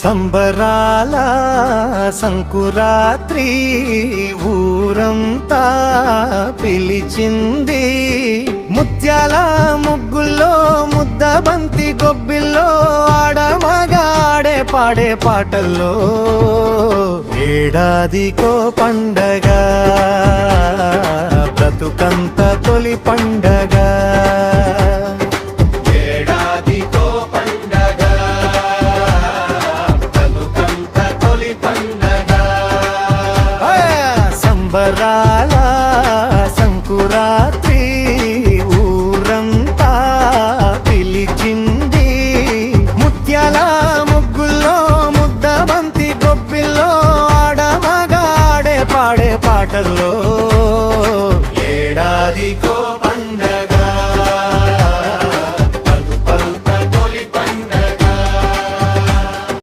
సంబరాల సంకురాత్రి ఊరంతా పిలిచింది. ముత్యాల ముగ్గుల్లో ముద్దబంతి గొబ్బిల్లో ఆడమగాడే పాడే పాటల్లో ఏడాదికో పండగ బ్రతుకంత తొలి పండగ. సంబరాల సంకురాత్రి ఊరంతా పిలిచింది. ముత్యాల ముగ్గుల్లో ముద్దబంతి గొబ్బిల్లో ఆడమగాడే పాడే పాటల్లో ఏడాదికో